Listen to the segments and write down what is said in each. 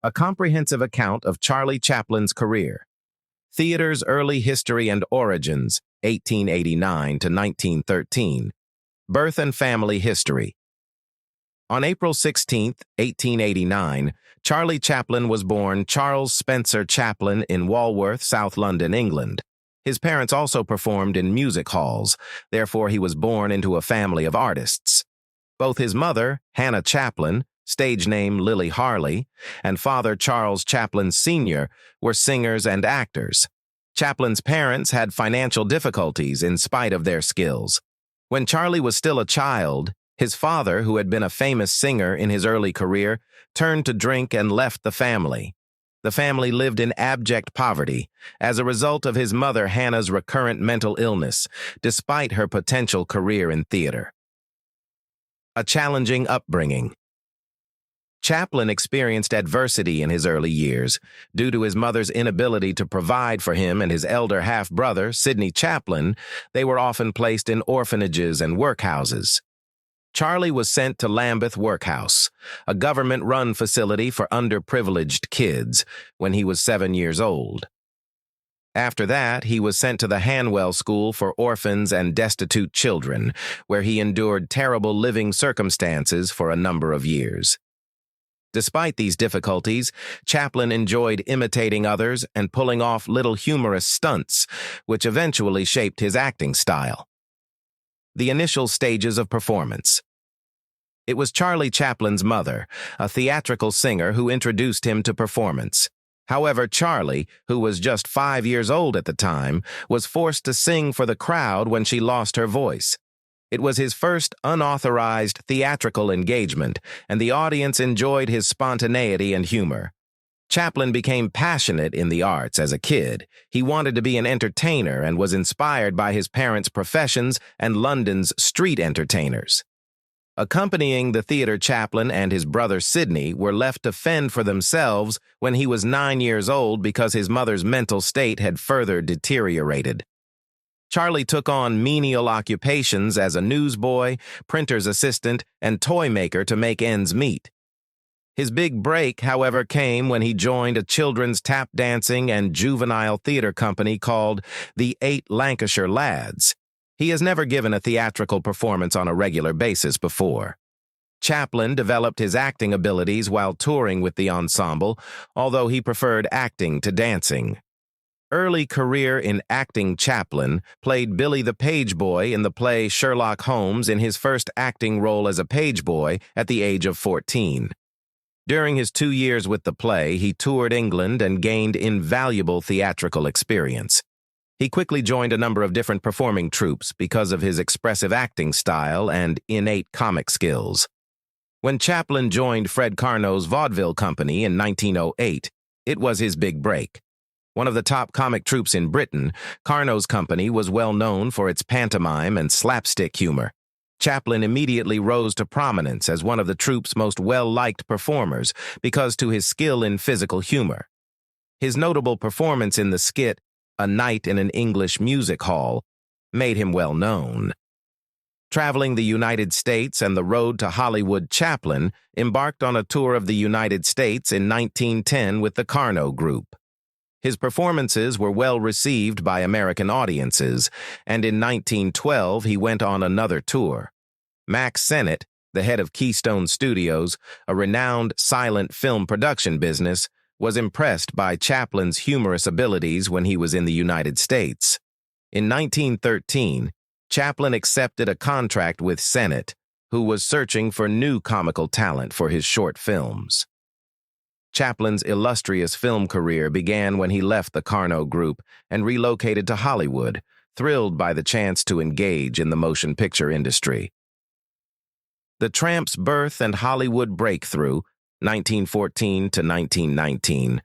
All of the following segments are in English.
a comprehensive account of Charlie Chaplin's career. Theater's early history and origins, 1889 to 1913. Birth and family history. On April 16, 1889, Charlie Chaplin was born Charles Spencer Chaplin in Walworth, South London, England. His parents also performed in music halls, therefore he was born into a family of artists. Both his mother, Hannah Chaplin, stage name Lily Harley, and father Charles Chaplin Sr. were singers and actors. Chaplin's parents had financial difficulties in spite of their skills. When Charlie was still a child, his father, who had been a famous singer in his early career, turned to drink and left the family. The family lived in abject poverty as a result of his mother Hannah's recurrent mental illness, despite her potential career in theater. A challenging upbringing. Chaplin experienced adversity in his early years. Due to his mother's inability to provide for him and his elder half-brother, Sidney Chaplin, they were often placed in orphanages and workhouses. Charlie was sent to Lambeth Workhouse, a government-run facility for underprivileged kids, when he was 7 years old. After that, he was sent to the Hanwell School for Orphans and Destitute Children, where he endured terrible living circumstances for a number of years. Despite these difficulties, Chaplin enjoyed imitating others and pulling off little humorous stunts, which eventually shaped his acting style. The initial stages of performance. It was Charlie Chaplin's mother, a theatrical singer, who introduced him to performance. However, Charlie, who was just 5 years old at the time, was forced to sing for the crowd when she lost her voice. It was his first unauthorized theatrical engagement, and the audience enjoyed his spontaneity and humor. Chaplin became passionate in the arts as a kid. He wanted to be an entertainer and was inspired by his parents' professions and London's street entertainers. Accompanying the theater, Chaplin and his brother Sidney were left to fend for themselves when he was 9 years old because his mother's mental state had further deteriorated. Charlie took on menial occupations as a newsboy, printer's assistant, and toy maker to make ends meet. His big break, however, came when he joined a children's tap dancing and juvenile theater company called the 8 Lancashire Lads. He has never given a theatrical performance on a regular basis before. Chaplin developed his acting abilities while touring with the ensemble, although he preferred acting to dancing. Early career in acting. Chaplin played Billy the Page Boy in the play Sherlock Holmes in his first acting role as a page boy at the age of 14. During his 2 years with the play, he toured England and gained invaluable theatrical experience. He quickly joined a number of different performing troupes because of his expressive acting style and innate comic skills. When Chaplin joined Fred Carnot's vaudeville company in 1908, it was his big break. One of the top comic troupes in Britain, Carnot's company was well known for its pantomime and slapstick humor. Chaplin immediately rose to prominence as one of the troupe's most well-liked performers because to his skill in physical humor. His notable performance in the skit, A Night in an English Music Hall, made him well known. Traveling the United States and the road to Hollywood, Chaplin embarked on a tour of the United States in 1910 with the Carnot Group. His performances were well received by American audiences, and in 1912 he went on another tour. Max Sennett, the head of Keystone Studios, a renowned silent film production business, was impressed by Chaplin's humorous abilities when he was in the United States. In 1913, Chaplin accepted a contract with Sennett, who was searching for new comical talent for his short films. Chaplin's illustrious film career began when he left the Carnot Group and relocated to Hollywood, thrilled by the chance to engage in the motion picture industry. The Tramp's birth and Hollywood breakthrough, 1914 to 1919.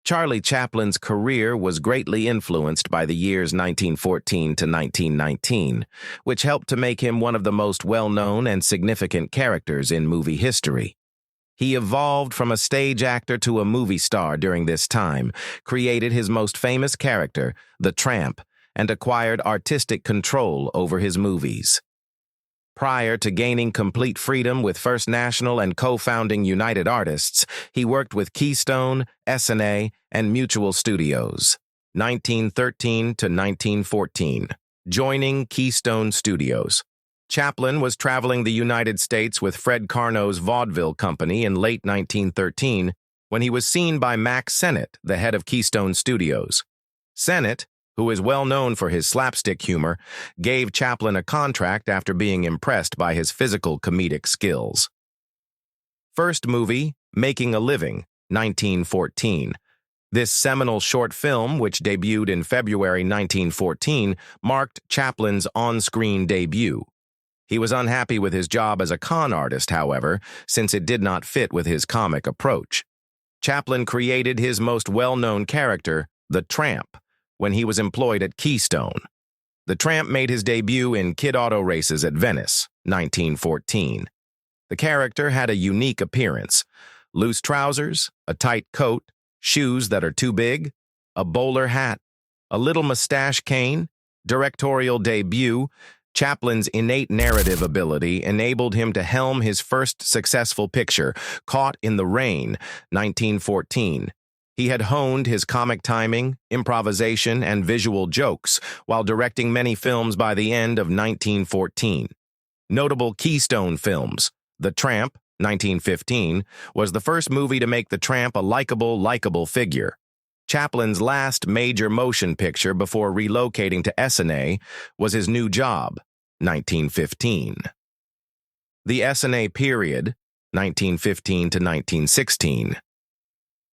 Charlie Chaplin's career was greatly influenced by the years 1914 to 1919, which helped to make him one of the most well-known and significant characters in movie history. He evolved from a stage actor to a movie star during this time, created his most famous character, the Tramp, and acquired artistic control over his movies. Prior to gaining complete freedom with First National and co-founding United Artists, he worked with Keystone, S&A, and Mutual Studios. 1913 to 1914. Joining Keystone Studios. Chaplin was traveling the United States with Fred Karno's vaudeville company in late 1913 when he was seen by Mack Sennett, the head of Keystone Studios. Sennett, who is well known for his slapstick humor, gave Chaplin a contract after being impressed by his physical comedic skills. First movie, Making a Living, 1914. This seminal short film, which debuted in February 1914, marked Chaplin's on-screen debut. He was unhappy with his job as a con artist, however, since it did not fit with his comic approach. Chaplin created his most well-known character, the Tramp, when he was employed at Keystone. The Tramp made his debut in Kid Auto Races at Venice, 1914. The character had a unique appearance: loose trousers, a tight coat, shoes that are too big, a bowler hat, a little mustache cane. Directorial debut. Chaplin's innate narrative ability enabled him to helm his first successful picture, Caught in the Rain, 1914. He had honed his comic timing, improvisation, and visual jokes while directing many films by the end of 1914. Notable Keystone films: The Tramp, 1915, was the first movie to make the Tramp a likable figure. Chaplin's last major motion picture before relocating to S&A was his new job, 1915. The S&A period, 1915 to 1916.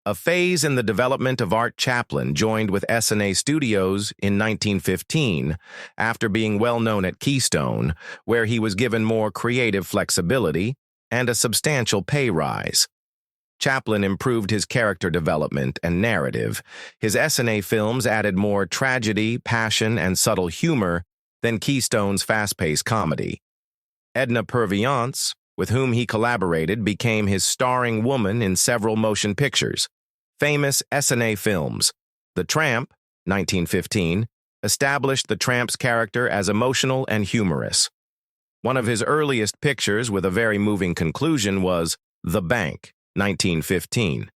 A phase in the development of Art Chaplin joined with S&A Studios in 1915 after being well known at Keystone, where he was given more creative flexibility and a substantial pay rise. Chaplin improved his character development and narrative. His S&A films added more tragedy, passion, and subtle humor than Keystone's fast-paced comedy. Edna Purviance, with whom he collaborated, became his starring woman in several motion pictures. Famous S&A films: The Tramp, 1915, established the Tramp's character as emotional and humorous. One of his earliest pictures with a very moving conclusion was The Bank, 1915.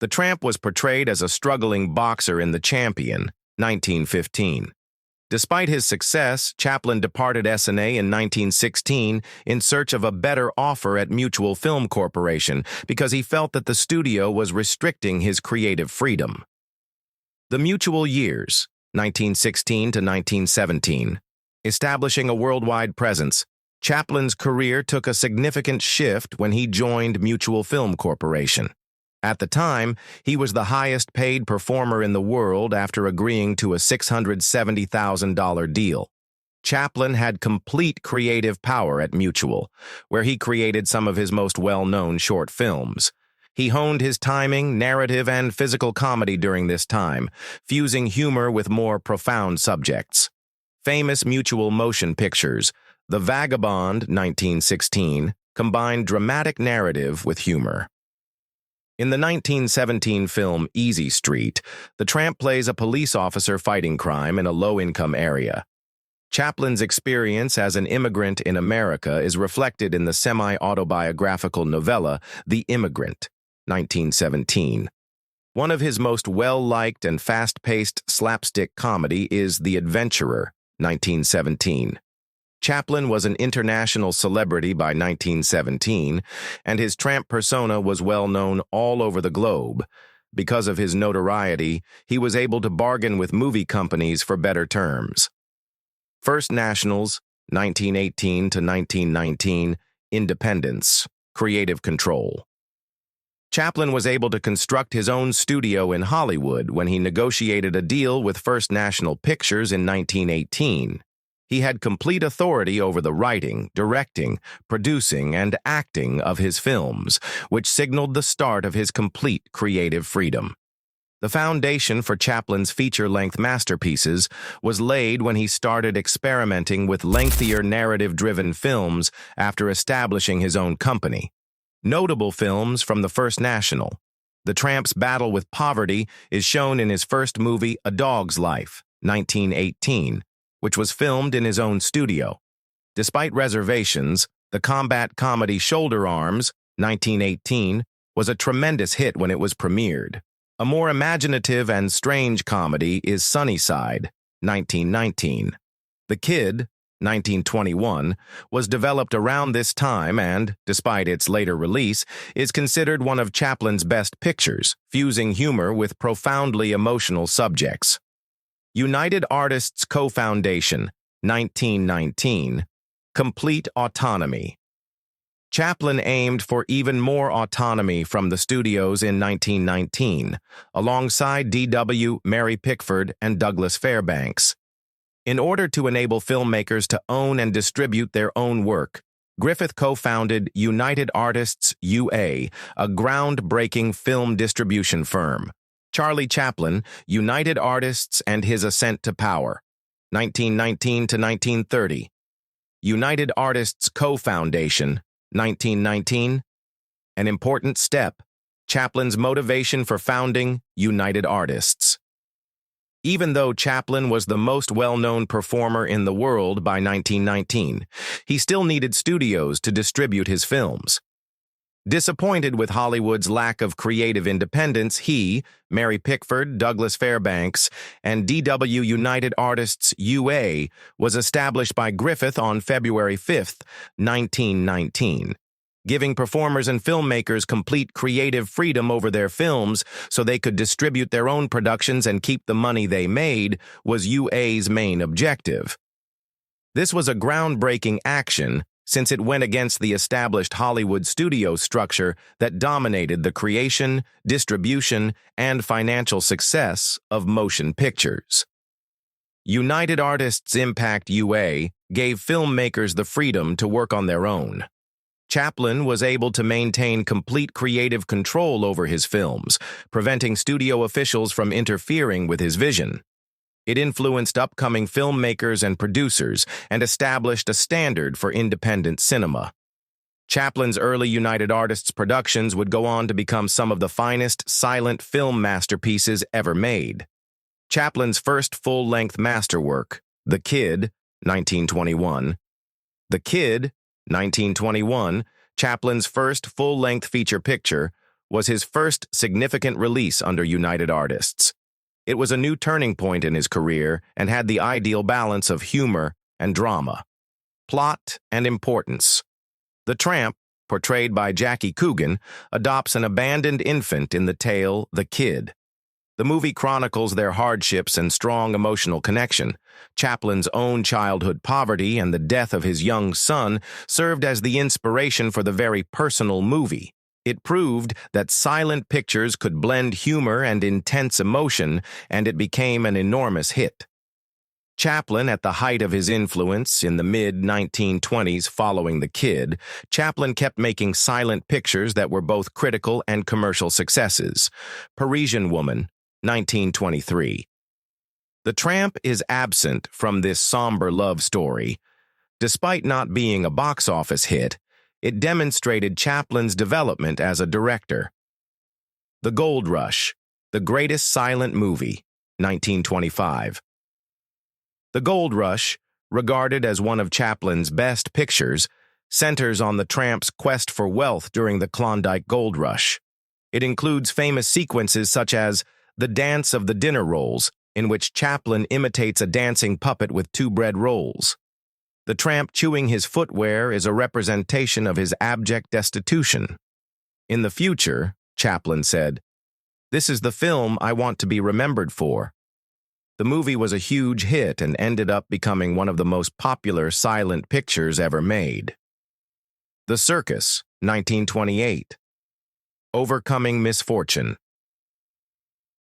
The Tramp was portrayed as a struggling boxer in The Champion, 1915. Despite his success, Chaplin departed S&A in 1916 in search of a better offer at Mutual Film Corporation because he felt that the studio was restricting his creative freedom. The Mutual years, 1916 to 1917. Establishing a worldwide presence, Chaplin's career took a significant shift when he joined Mutual Film Corporation. At the time, he was the highest-paid performer in the world after agreeing to a $670,000 deal. Chaplin had complete creative power at Mutual, where he created some of his most well-known short films. He honed his timing, narrative, and physical comedy during this time, fusing humor with more profound subjects. Famous Mutual motion pictures: The Vagabond, 1916, combined dramatic narrative with humor. In the 1917 film Easy Street, the Tramp plays a police officer fighting crime in a low-income area. Chaplin's experience as an immigrant in America is reflected in the semi-autobiographical novella The Immigrant, 1917. One of his most well-liked and fast-paced slapstick comedy is The Adventurer, 1917. Chaplin was an international celebrity by 1917, and his Tramp persona was well known all over the globe. Because of his notoriety, he was able to bargain with movie companies for better terms. First Nationals, 1918 to 1919, independence, creative control. Chaplin was able to construct his own studio in Hollywood when he negotiated a deal with First National Pictures in 1918. He had complete authority over the writing, directing, producing, and acting of his films, which signaled the start of his complete creative freedom. The foundation for Chaplin's feature-length masterpieces was laid when he started experimenting with lengthier narrative-driven films after establishing his own company. Notable films from the First National: The Tramp's battle with poverty is shown in his first movie, A Dog's Life, 1918, which was filmed in his own studio. Despite reservations, the combat comedy Shoulder Arms, 1918, was a tremendous hit when it was premiered. A more imaginative and strange comedy is Sunnyside, 1919. The Kid, 1921, was developed around this time and, despite its later release, is considered one of Chaplin's best pictures, fusing humor with profoundly emotional subjects. United Artists Co-Foundation, 1919. Complete autonomy. Chaplin aimed for even more autonomy from the studios in 1919, alongside D.W., Mary Pickford, and Douglas Fairbanks. In order to enable filmmakers to own and distribute their own work, Griffith co-founded United Artists UA, a groundbreaking film distribution firm. Charlie Chaplin, United Artists and His Ascent to Power, 1919 to 1930. United Artists Co-Foundation, 1919. An important step, Chaplin's motivation for founding United Artists. Even though Chaplin was the most well-known performer in the world by 1919, he still needed studios to distribute his films. Disappointed with Hollywood's lack of creative independence, he, Mary Pickford, Douglas Fairbanks, and D.W. United Artists UA was established by Griffith on February 5, 1919, giving performers and filmmakers complete creative freedom over their films so they could distribute their own productions and keep the money they made was UA's main objective. This was a groundbreaking action since it went against the established Hollywood studio structure that dominated the creation, distribution, and financial success of motion pictures. United Artists Impact UA gave filmmakers the freedom to work on their own. Chaplin was able to maintain complete creative control over his films, preventing studio officials from interfering with his vision. It influenced upcoming filmmakers and producers and established a standard for independent cinema. Chaplin's early United Artists productions would go on to become some of the finest silent film masterpieces ever made. Chaplin's first full-length masterwork, The Kid, 1921. The Kid, 1921, Chaplin's first full-length feature picture, was his first significant release under United Artists. It was a new turning point in his career and had the ideal balance of humor and drama. Plot and importance. The tramp, portrayed by Jackie Coogan, adopts an abandoned infant in the tale The Kid. The movie chronicles their hardships and strong emotional connection. Chaplin's own childhood poverty and the death of his young son served as the inspiration for the very personal movie. It proved that silent pictures could blend humor and intense emotion, and it became an enormous hit. Chaplin, at the height of his influence in the mid-1920s following The Kid, Chaplin kept making silent pictures that were both critical and commercial successes. Parisian Woman, 1923. The Tramp is absent from this somber love story. Despite not being a box office hit, it demonstrated Chaplin's development as a director. The Gold Rush, The Greatest Silent Movie, 1925. The Gold Rush, regarded as one of Chaplin's best pictures, centers on the tramp's quest for wealth during the Klondike Gold Rush. It includes famous sequences such as The Dance of the Dinner Rolls, in which Chaplin imitates a dancing puppet with 2 bread rolls. The tramp chewing his footwear is a representation of his abject destitution. In the future, Chaplin said, "This is the film I want to be remembered for." The movie was a huge hit and ended up becoming one of the most popular silent pictures ever made. The Circus, 1928. Overcoming misfortune.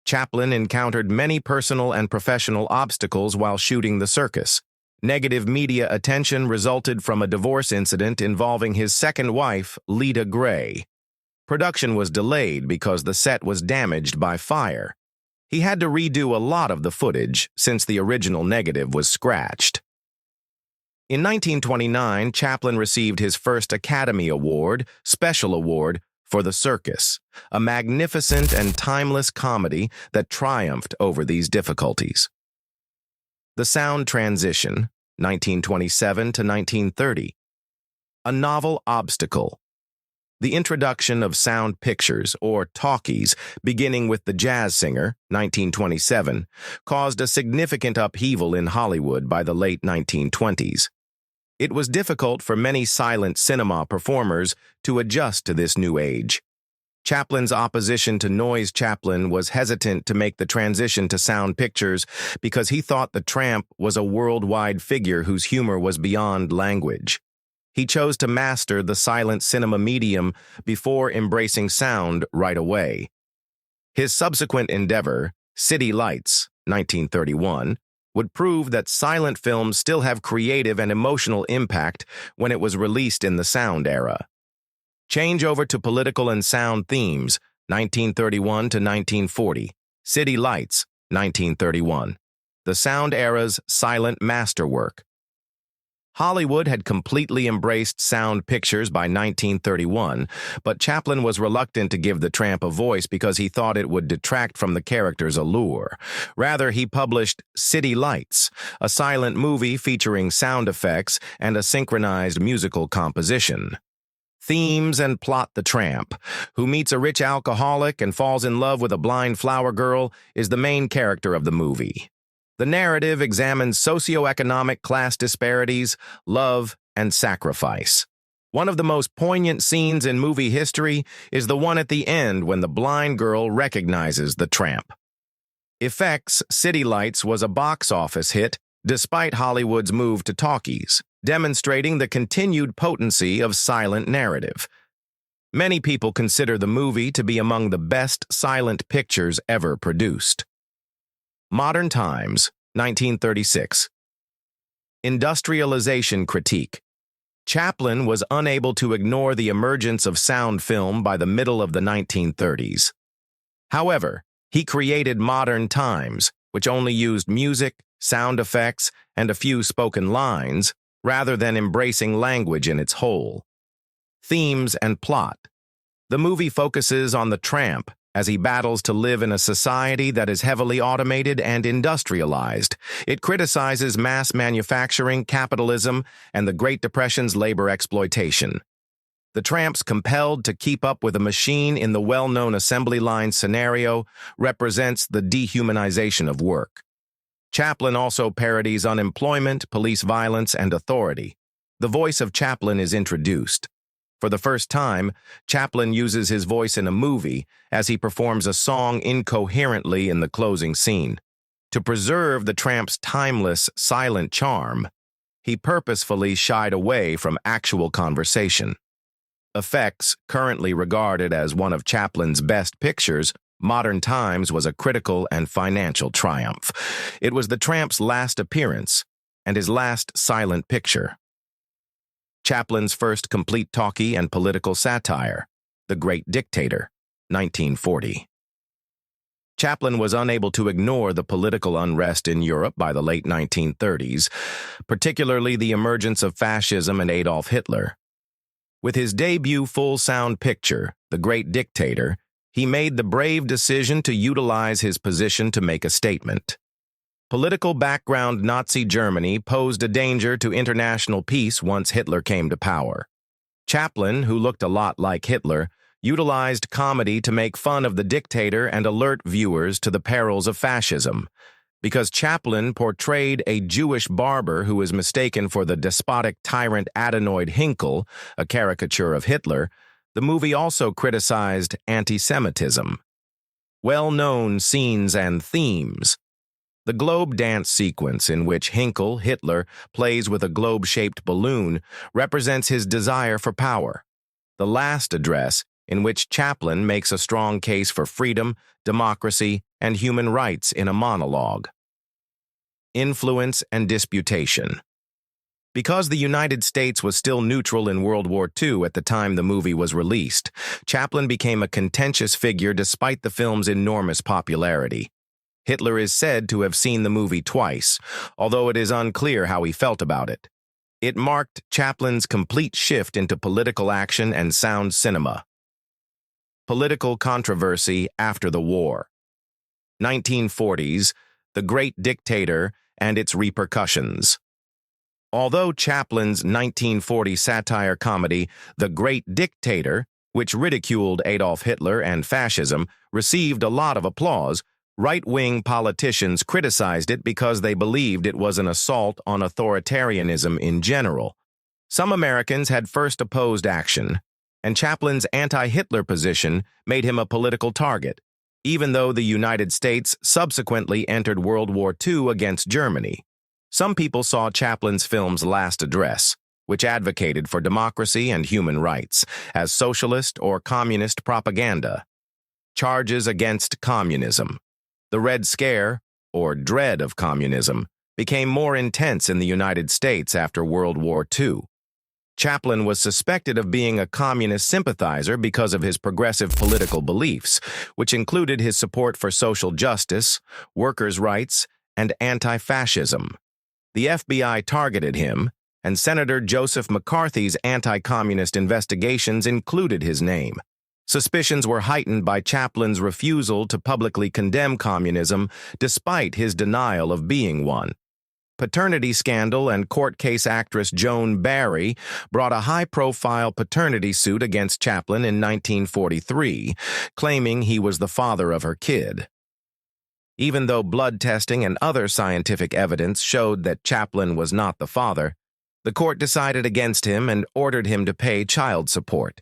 Chaplin encountered many personal and professional obstacles while shooting The Circus. Negative media attention resulted from a divorce incident involving his second wife, Lita Gray. Production was delayed because the set was damaged by fire. He had to redo a lot of the footage since the original negative was scratched. In 1929, Chaplin received his first Academy Award, Special Award, for The Circus, a magnificent and timeless comedy that triumphed over these difficulties. The Sound Transition, 1927 to 1930. A novel obstacle. The introduction of sound pictures, or talkies, beginning with The Jazz Singer, 1927, caused a significant upheaval in Hollywood by the late 1920s. It was difficult for many silent cinema performers to adjust to this new age. Chaplin's opposition to noise. Chaplin was hesitant to make the transition to sound pictures because he thought the tramp was a worldwide figure whose humor was beyond language. He chose to master the silent cinema medium before embracing sound right away. His subsequent endeavor, City Lights, 1931, would prove that silent films still have creative and emotional impact when it was released in the sound era. Change over to political and sound themes, 1931 to 1940. City Lights, 1931. The sound era's silent masterwork. Hollywood had completely embraced sound pictures by 1931, but Chaplin was reluctant to give the tramp a voice because he thought it would detract from the character's allure. Rather, he published City Lights, a silent movie featuring sound effects and a synchronized musical composition. Themes and plot. The tramp, who meets a rich alcoholic and falls in love with a blind flower girl, is the main character of the movie. The narrative examines socioeconomic class disparities, love, and sacrifice. One of the most poignant scenes in movie history is the one at the end when the blind girl recognizes the tramp. Effects. City Lights was a box office hit despite Hollywood's move to talkies, demonstrating the continued potency of silent narrative. Many people consider the movie to be among the best silent pictures ever produced. Modern Times, 1936. Industrialization critique. Chaplin was unable to ignore the emergence of sound film by the middle of the 1930s. However, he created Modern Times, which only used music, sound effects, and a few spoken lines, rather than embracing language in its whole. Themes and plot. The movie focuses on the tramp as he battles to live in a society that is heavily automated and industrialized. It criticizes mass manufacturing, capitalism, and the Great Depression's labor exploitation. The tramp's compelled to keep up with a machine in the well-known assembly line scenario represents the dehumanization of work. Chaplin also parodies unemployment, police violence, and authority. The voice of Chaplin is introduced. For the first time, Chaplin uses his voice in a movie as he performs a song incoherently in the closing scene. To preserve the tramp's timeless, silent charm, he purposefully shied away from actual conversation. Effects. Currently regarded as one of Chaplin's best pictures, Modern Times was a critical and financial triumph. It was the tramp's last appearance and his last silent picture. Chaplin's first complete talkie and political satire, The Great Dictator, 1940. Chaplin was unable to ignore the political unrest in Europe by the late 1930s, particularly the emergence of fascism and Adolf Hitler. With his debut full-sound picture, The Great Dictator, he made the brave decision to utilize his position to make a statement. Political background. Nazi Germany posed a danger to international peace once Hitler came to power. Chaplin, who looked a lot like Hitler, utilized comedy to make fun of the dictator and alert viewers to the perils of fascism. Because Chaplin portrayed a Jewish barber who was mistaken for the despotic tyrant Adenoid Hinkle, a caricature of Hitler, the movie also criticized anti-Semitism. Well-known scenes and themes. The globe dance sequence in which Hinkle, Hitler, plays with a globe-shaped balloon represents his desire for power. The last address, in which Chaplin makes a strong case for freedom, democracy, and human rights in a monologue. Influence and disputation. Because the United States was still neutral in World War II at the time the movie was released, Chaplin became a contentious figure despite the film's enormous popularity. Hitler is said to have seen the movie twice, although it is unclear how he felt about it. It marked Chaplin's complete shift into political action and sound cinema. Political controversy after the war. 1940s, The Great Dictator and its repercussions. Although Chaplin's 1940 satire comedy, The Great Dictator, which ridiculed Adolf Hitler and fascism, received a lot of applause, right-wing politicians criticized it because they believed it was an assault on authoritarianism in general. Some Americans had first opposed action, and Chaplin's anti-Hitler position made him a political target, even though the United States subsequently entered World War II against Germany. Some people saw Chaplin's film's last address, which advocated for democracy and human rights, as socialist or communist propaganda. Charges against communism. The Red Scare, or dread of communism, became more intense in the United States after World War II. Chaplin was suspected of being a communist sympathizer because of his progressive political beliefs, which included his support for social justice, workers' rights, and anti-fascism. The FBI targeted him, and Senator Joseph McCarthy's anti-communist investigations included his name. Suspicions were heightened by Chaplin's refusal to publicly condemn communism despite his denial of being one. Paternity scandal and court case actress Joan Barry brought a high-profile paternity suit against Chaplin in 1943, claiming he was the father of her kid. Even though blood testing and other scientific evidence showed that Chaplin was not the father, the court decided against him and ordered him to pay child support.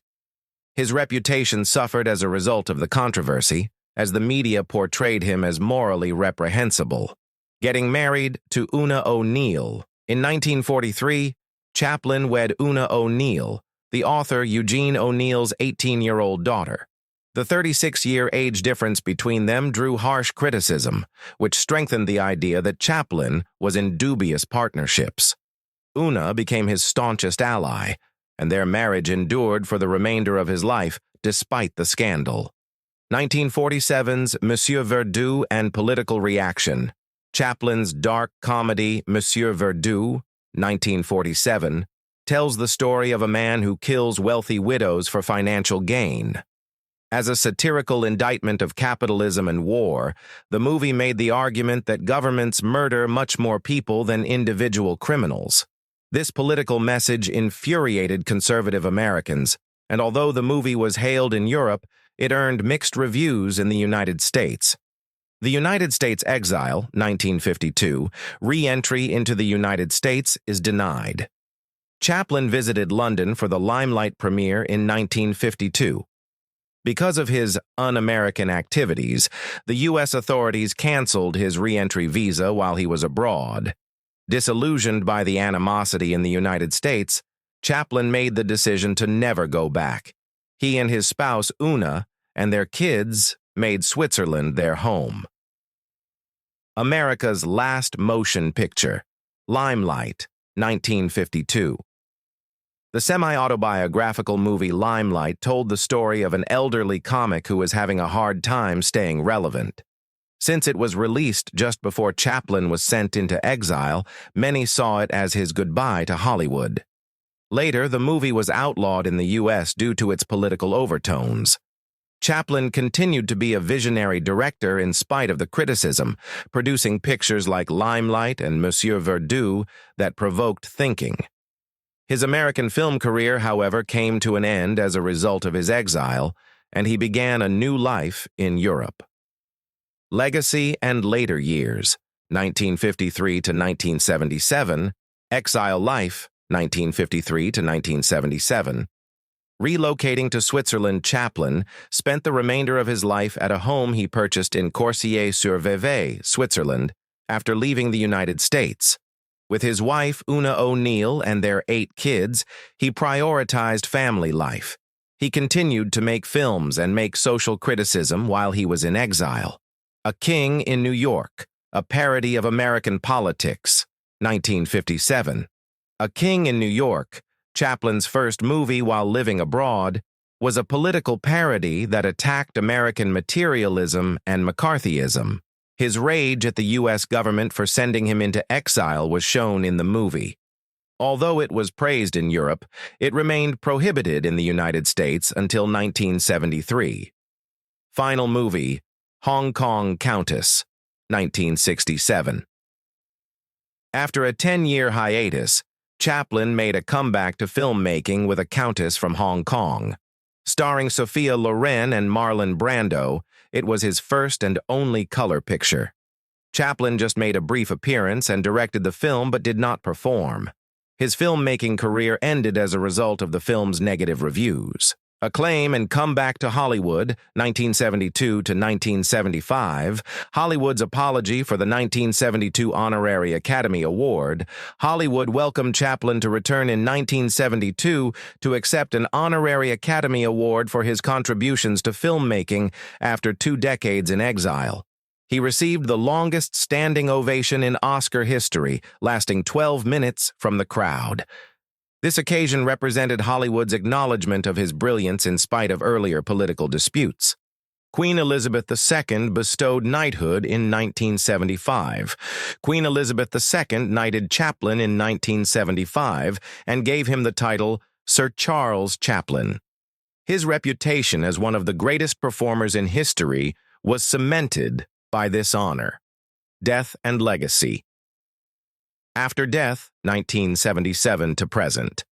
His reputation suffered as a result of the controversy, as the media portrayed him as morally reprehensible. Getting married to Una O'Neill. In 1943, Chaplin wed Una O'Neill, the author Eugene O'Neill's 18-year-old daughter. The 36-year age difference between them drew harsh criticism, which strengthened the idea that Chaplin was in dubious partnerships. Una became his staunchest ally, and their marriage endured for the remainder of his life despite the scandal. 1947's Monsieur Verdoux and Political Reaction. Chaplin's dark comedy Monsieur Verdoux, 1947, tells the story of a man who kills wealthy widows for financial gain. As a satirical indictment of capitalism and war, the movie made the argument that governments murder much more people than individual criminals. This political message infuriated conservative Americans, and although the movie was hailed in Europe, it earned mixed reviews in the United States. The United States exile, 1952, re-entry into the United States is denied. Chaplin visited London for the Limelight premiere in 1952. Because of his un-American activities, the U.S. authorities canceled his re-entry visa while he was abroad. Disillusioned by the animosity in the United States, Chaplin made the decision to never go back. He and his spouse, Una, and their kids made Switzerland their home. America's Last Motion Picture. Limelight, 1952. The semi-autobiographical movie Limelight told the story of an elderly comic who was having a hard time staying relevant. Since it was released just before Chaplin was sent into exile, many saw it as his goodbye to Hollywood. Later, the movie was outlawed in the U.S. due to its political overtones. Chaplin continued to be a visionary director in spite of the criticism, producing pictures like Limelight and Monsieur Verdoux that provoked thinking. His American film career, however, came to an end as a result of his exile, and he began a new life in Europe. Legacy and Later Years, 1953 to 1977, Exile Life, 1953 to 1977. Relocating to Switzerland, Chaplin spent the remainder of his life at a home he purchased in Corsier-sur-Vevey, Switzerland, after leaving the United States. With his wife, Una O'Neill, and their 8 kids, he prioritized family life. He continued to make films and make social criticism while he was in exile. A King in New York, a parody of American politics, 1957. A King in New York, Chaplin's first movie while living abroad, was a political parody that attacked American materialism and McCarthyism. His rage at the U.S. government for sending him into exile was shown in the movie. Although it was praised in Europe, it remained prohibited in the United States until 1973. Final movie, Hong Kong Countess, 1967. After a 10-year hiatus, Chaplin made a comeback to filmmaking with A Countess from Hong Kong. Starring Sophia Loren and Marlon Brando, it was his first and only color picture. Chaplin just made a brief appearance and directed the film but did not perform. His filmmaking career ended as a result of the film's negative reviews. Acclaim and Comeback to Hollywood, 1972 to 1975, Hollywood's apology for the 1972 Honorary Academy Award, Hollywood welcomed Chaplin to return in 1972 to accept an Honorary Academy Award for his contributions to filmmaking after 2 decades in exile. He received the longest standing ovation in Oscar history, lasting 12 minutes from the crowd. This occasion represented Hollywood's acknowledgement of his brilliance in spite of earlier political disputes. Queen Elizabeth II bestowed knighthood in 1975. Queen Elizabeth II knighted Chaplin in 1975 and gave him the title Sir Charles Chaplin. His reputation as one of the greatest performers in history was cemented by this honor. Death and legacy. After death, 1977 to present.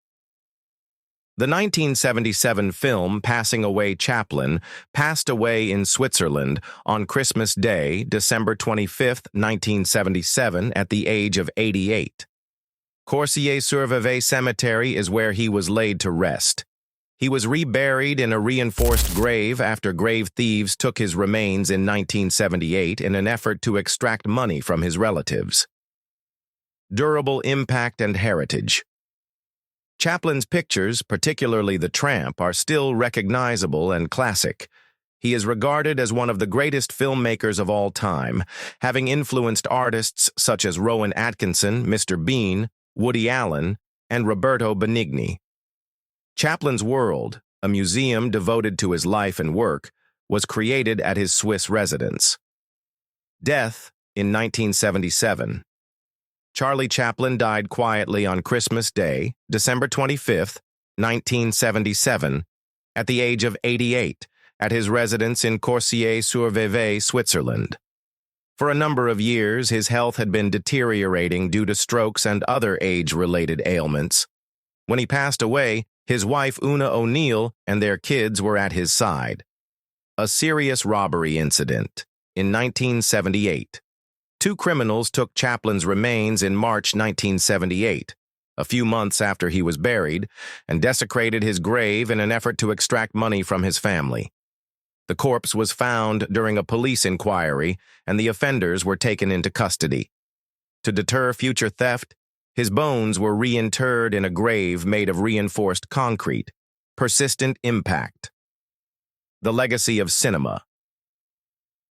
The 1977 film Passing Away Chaplin passed away in Switzerland on Christmas Day, December 25, 1977, at the age of 88. Coursier-sur-Vevey Cemetery is where he was laid to rest. He was reburied in a reinforced grave after grave thieves took his remains in 1978 in an effort to extract money from his relatives. Durable impact and heritage. Chaplin's pictures, particularly The Tramp, are still recognizable and classic. He is regarded as one of the greatest filmmakers of all time, having influenced artists such as Rowan Atkinson, Mr. Bean, Woody Allen, and Roberto Benigni. Chaplin's World, a museum devoted to his life and work, was created at his Swiss residence. Death in 1977. Charlie Chaplin died quietly on Christmas Day, December 25, 1977, at the age of 88, at his residence in Coursier-sur-Vevey, Switzerland. For a number of years, his health had been deteriorating due to strokes and other age-related ailments. When he passed away, his wife Una O'Neill and their kids were at his side. A serious robbery incident in 1978. 2 criminals took Chaplin's remains in March 1978, a few months after he was buried, and desecrated his grave in an effort to extract money from his family. The corpse was found during a police inquiry, and the offenders were taken into custody. To deter future theft, his bones were reinterred in a grave made of reinforced concrete. Persistent impact. The legacy of cinema.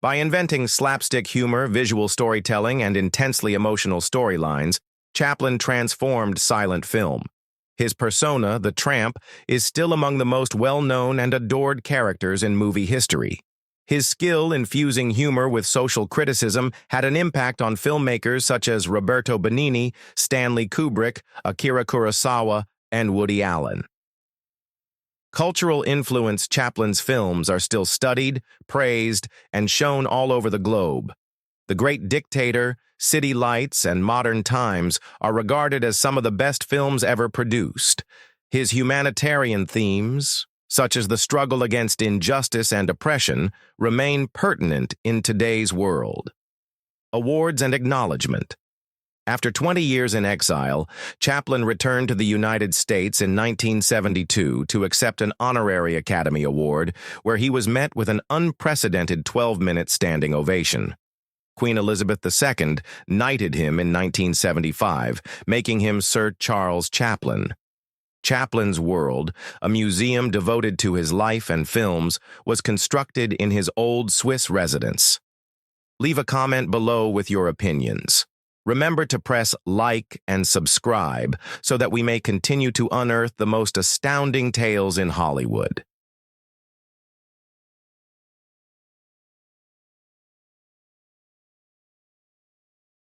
By inventing slapstick humor, visual storytelling, and intensely emotional storylines, Chaplin transformed silent film. His persona, the Tramp, is still among the most well-known and adored characters in movie history. His skill in fusing humor with social criticism had an impact on filmmakers such as Roberto Benigni, Stanley Kubrick, Akira Kurosawa, and Woody Allen. Cultural influence. Chaplin's films are still studied, praised, and shown all over the globe. The Great Dictator, City Lights, and Modern Times are regarded as some of the best films ever produced. His humanitarian themes, such as the struggle against injustice and oppression, remain pertinent in today's world. Awards and acknowledgement. After 20 years in exile, Chaplin returned to the United States in 1972 to accept an Honorary Academy Award, where he was met with an unprecedented 12-minute standing ovation. Queen Elizabeth II knighted him in 1975, making him Sir Charles Chaplin. Chaplin's World, a museum devoted to his life and films, was constructed in his old Swiss residence. Leave a comment below with your opinions. Remember to press like and subscribe so that we may continue to unearth the most astounding tales in Hollywood.